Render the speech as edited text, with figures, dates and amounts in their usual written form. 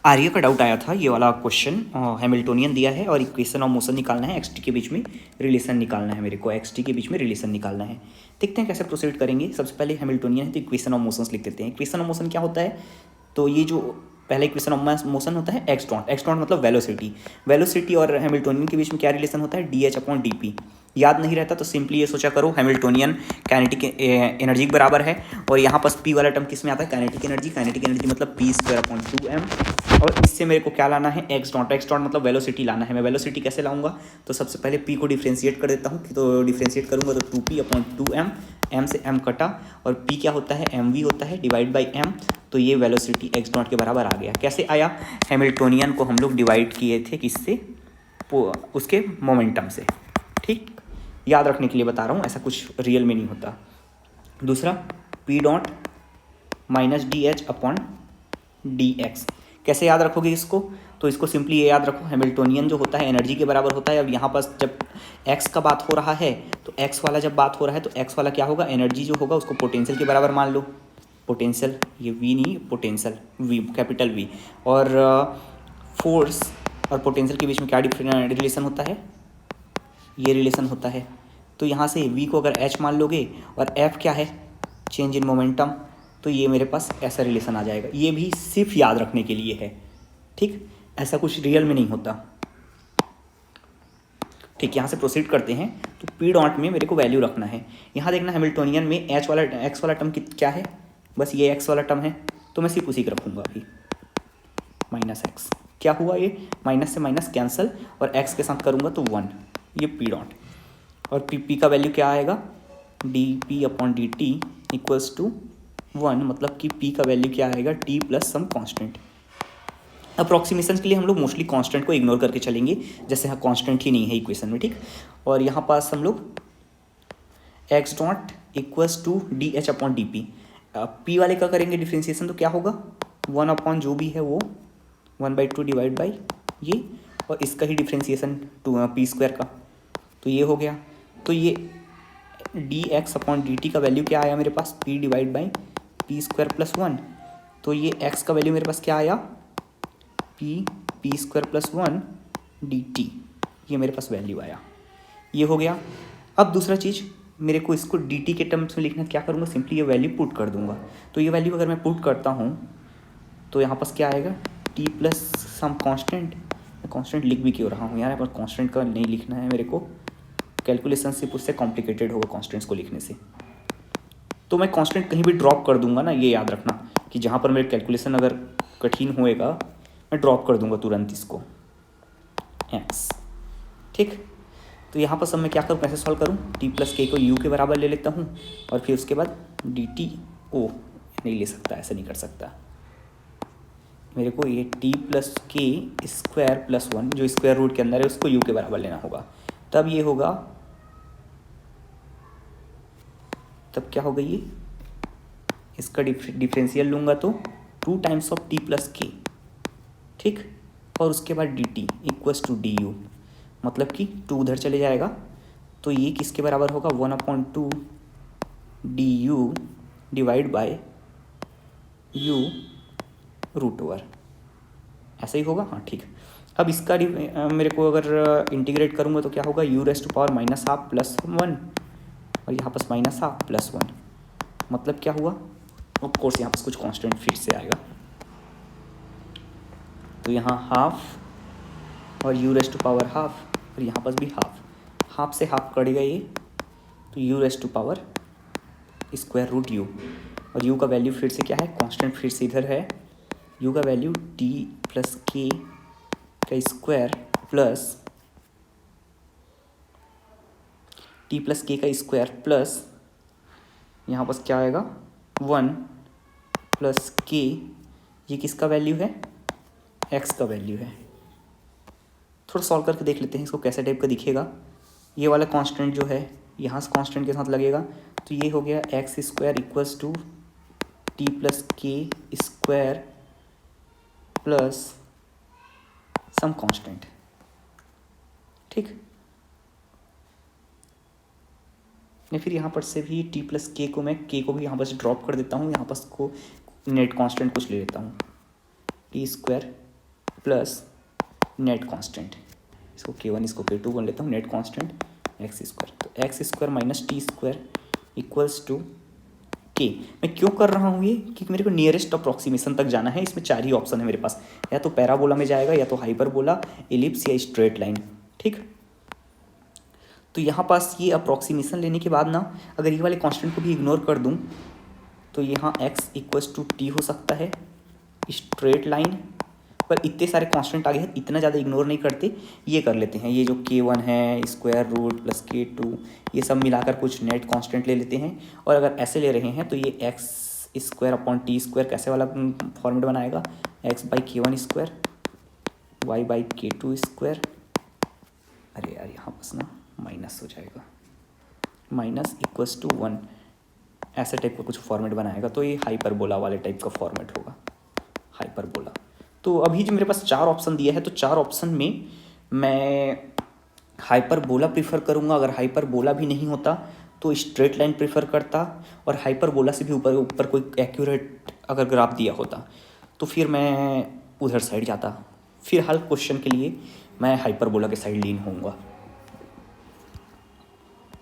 आर्य का डाउट आया था, ये वाला क्वेश्चन हैमिल्टोनियन दिया है और इक्वेशन ऑफ मोशन निकालना है, एक्स टी के बीच में रिलेशन निकालना है, मेरे को एक्स टी के बीच में रिलेशन निकालना है। देखते हैं कैसे प्रोसीड करेंगे। सबसे पहले हैमिल्टोनियन है तो इक्वेशन ऑफ मोशंस लिख देते हैं। इक्वेशन ऑफ मोशन क्या होता है, तो ये जो पहला इक्वेशन ऑफ मोशन होता है एक्स डॉट, एक्स डॉट मतलब वेलोसिटी। वेलोसिटी और हैमिल्टोनियन के बीच में क्या रिलेशन होता है, D h upon d P. याद नहीं रहता तो सिंपली ये सोचा करो, हैमिल्टोनियन काइनेटिक एनर्जी के बराबर है और यहाँ पर पी वाला टर्म किस में आता है, काइनेटिक एनर्जी। काइनेटिक एनर्जी मतलब पी स्क्वायर अपॉन 2m और इससे मेरे को क्या लाना है, एक्स डॉट। एक्स डॉट मतलब वेलोसिटी लाना है। मैं वेलोसिटी कैसे लाऊंगा, तो सबसे पहले पी को डिफ्रेंशिएट कर देता हूँ, तो डिफ्रेंशिएट करूँगा तो 2p अपॉन 2m, m से m कटा और p क्या होता है, mv होता है डिवाइड बाई m। तो ये वेलोसिटी एक्स डॉट के बराबर आ गया। कैसे आया, हैमिल्टोनियन को हम लोग डिवाइड किए थे किससे, उसके मोमेंटम से। ठीक, याद रखने के लिए बता रहा हूँ, ऐसा कुछ रियल में नहीं होता। दूसरा P dot minus D h upon D x. कैसे याद रखोगे इसको, तो इसको सिंपली ये याद रखो, हैमिल्टोनियन जो होता है एनर्जी के बराबर होता है। अब यहाँ पर जब एक्स का बात हो रहा है तो एक्स वाला जब बात हो रहा है तो एक्स वाला क्या होगा, एनर्जी जो होगा उसको पोटेंशियल के बराबर मान लो। पोटेंशियल, ये वी नहीं, पोटेंशियल वी, कैपिटल वी। और फोर्स और पोटेंशियल के बीच में क्या रिलेशन होता है, ये रिलेशन होता है। तो यहाँ से v को अगर h मान लोगे और f क्या है, चेंज इन मोमेंटम, तो ये मेरे पास ऐसा रिलेशन आ जाएगा। ये भी सिर्फ याद रखने के लिए है, ठीक, ऐसा कुछ रियल में नहीं होता। ठीक, यहाँ से प्रोसीड करते हैं। तो p डॉट में मेरे को वैल्यू रखना है। यहाँ देखना हैमिल्टोनियन में h वाला x वाला टर्म क्या है, बस ये x वाला टर्म है, तो मैं सिर्फ उसी को रखूँगा अभी, माइनस एक्स। क्या हुआ, ये माइनस से माइनस कैंसिल और x के साथ करूँगा तो 1, ये p डॉट। और p का वैल्यू क्या आएगा, d p upon D t equals to 1, मतलब कि p का वैल्यू क्या आएगा, t plus some constant. Approximation के लिए हम लोग मोस्टली कांस्टेंट को इग्नोर करके चलेंगे, जैसे हाँ कांस्टेंट ही नहीं है इक्वेशन में, ठीक। और यहाँ पास हम लोग x dot equals to d h upon d p. P वाले का करेंगे डिफ्रेंसिएशन तो क्या होगा, 1 अपॉन जो भी है वो 1/2 डिवाइड बाई ये, और इसका ही डिफ्रेंसिएशन पी स्क्वायर का, तो ये हो गया। तो ये D X upon D T का वैल्यू क्या आया मेरे पास, P divide by P square plus 1। तो ये एक्स का वैल्यू मेरे पास क्या आया, P square plus 1 D T, ये मेरे पास वैल्यू आया, ये हो गया। अब दूसरा चीज़, मेरे को इसको डी टी के टर्म्स में लिखना, क्या करूँगा, सिंपली ये वैल्यू पुट कर दूंगा। तो ये वैल्यू अगर मैं पुट करता हूँ तो यहाँ पास क्या आएगा, टी प्लस सम कॉन्स्टेंट। मैं कॉन्स्टेंट लिख भी क्यों रहा हूँ यार, यहाँ पर कॉन्स्टेंट का नहीं लिखना है मेरे को, कैलकुलेशन सिर्फ उससे कॉम्प्लिकेटेड होगा कॉन्स्टेंट्स को लिखने से। तो मैं कांस्टेंट कहीं भी ड्रॉप कर दूंगा ना, ये याद रखना कि जहाँ पर मेरे कैलकुलेशन अगर कठिन होएगा मैं ड्रॉप कर दूंगा तुरंत इसको, एक्स, ठीक। तो यहाँ पर सब मैं क्या करूँ, कैसे सॉल्व करूँ, टी प्लस के को यू के बराबर ले लेता हूँ और फिर उसके बाद डी टी ओ, नहीं ले सकता, ऐसा नहीं कर सकता मेरे को, ये T plus k square plus 1 जो स्क्वायर रूट के अंदर है उसको यू के बराबर लेना होगा। तब ये होगा, तब क्या होगा, ये इसका डिफरेंशियल लूँगा तो 2 टाइम्स ऑफ टी प्लस के, ठीक। और उसके बाद d t equals to d u, मतलब कि 2 उधर चले जाएगा तो ये किसके बराबर होगा, 1/2 d u divide by u root over, ऐसा ही होगा, हाँ ठीक। अब इसका मेरे को अगर इंटीग्रेट करूँगा तो क्या होगा, u raised to power -12 plus 1 और यहाँ पास -12 प्लस 1, मतलब क्या हुआ, ऑफ कोर्स यहाँ पास कुछ कांस्टेंट फिर से आएगा, तो यहाँ हाफ और u raised to power half और यहाँ पास भी हाफ, हाफ से हाफ कटेगा ये, तो u raised to power square root u, और यू का वैल्यू फिर से क्या है, कांस्टेंट फिर से इधर है, यू का वैल्यू टी प्लस के का स्क्वायर प्लस टी प्लस के का स्क्वायर प्लस यहाँ पास क्या आएगा 1 प्लस के, ये किसका वैल्यू है, एक्स का वैल्यू है। थोड़ा सॉल्व करके देख लेते हैं इसको कैसे टाइप का दिखेगा। ये वाला कांस्टेंट जो है यहाँ से कांस्टेंट के साथ लगेगा, तो ये हो गया x square equals to t plus k square plus some constant, ठीक। या फिर यहाँ पर से भी टी प्लस के को मैं के को भी यहाँ पर से ड्रॉप कर देता हूँ, यहाँ पर को नेट कांस्टेंट कुछ ले लेता हूँ, t square plus net constant, इसको K1 इसको K2 बन लेता हूँ, नेट कांस्टेंट एक्स स्क्वायर, तो x square minus t square equals to k. मैं क्यों कर रहा हूँ ये, क्योंकि मेरे को नियरेस्ट अप्रॉक्सीमेशन तक जाना है। इसमें 4 ही ऑप्शन है मेरे पास, या तो पैराबोला में जाएगा, या तो हाइपरबोला, एलिप्स या स्ट्रेट लाइन। ठीक, तो यहाँ पास ये अप्रॉक्सीमेशन लेने के बाद ना, अगर ये वाले कांस्टेंट को भी इग्नोर कर दूँ तो यहाँ x इक्वल्स टू टी हो सकता है स्ट्रेट लाइन पर। इतने सारे कांस्टेंट आ गए हैं, इतना ज़्यादा इग्नोर नहीं करते, ये कर लेते हैं। ये जो K1 है स्क्वायर रूट प्लस K2, ये सब मिलाकर कुछ नेट कांस्टेंट ले लेते हैं। और अगर ऐसे ले रहे हैं तो ये x square upon T square कैसे वाला फॉर्मेट बनाएगा, x by K1 square y by K2 square. अरे यार यहाँ पास ना माइनस हो जाएगा, माइनस इक्वल्स टू 1, ऐसे टाइप का कुछ फॉर्मेट बनाएगा। तो ये हाइपरबोला वाले टाइप का फॉर्मेट होगा, हाइपरबोला। तो अभी जो मेरे पास 4 ऑप्शन दिया है, तो 4 ऑप्शन में मैं हाइपरबोला प्रीफर करूँगा। अगर हाइपरबोला भी नहीं होता तो स्ट्रेट लाइन प्रीफर करता, और हाइपरबोला से भी ऊपर ऊपर कोई एक्यूरेट अगर ग्राफ दिया होता तो फिर मैं उधर साइड जाता। फिलहाल क्वेश्चन के लिए मैं हाइपरबोला के साइड लीन होऊंगा।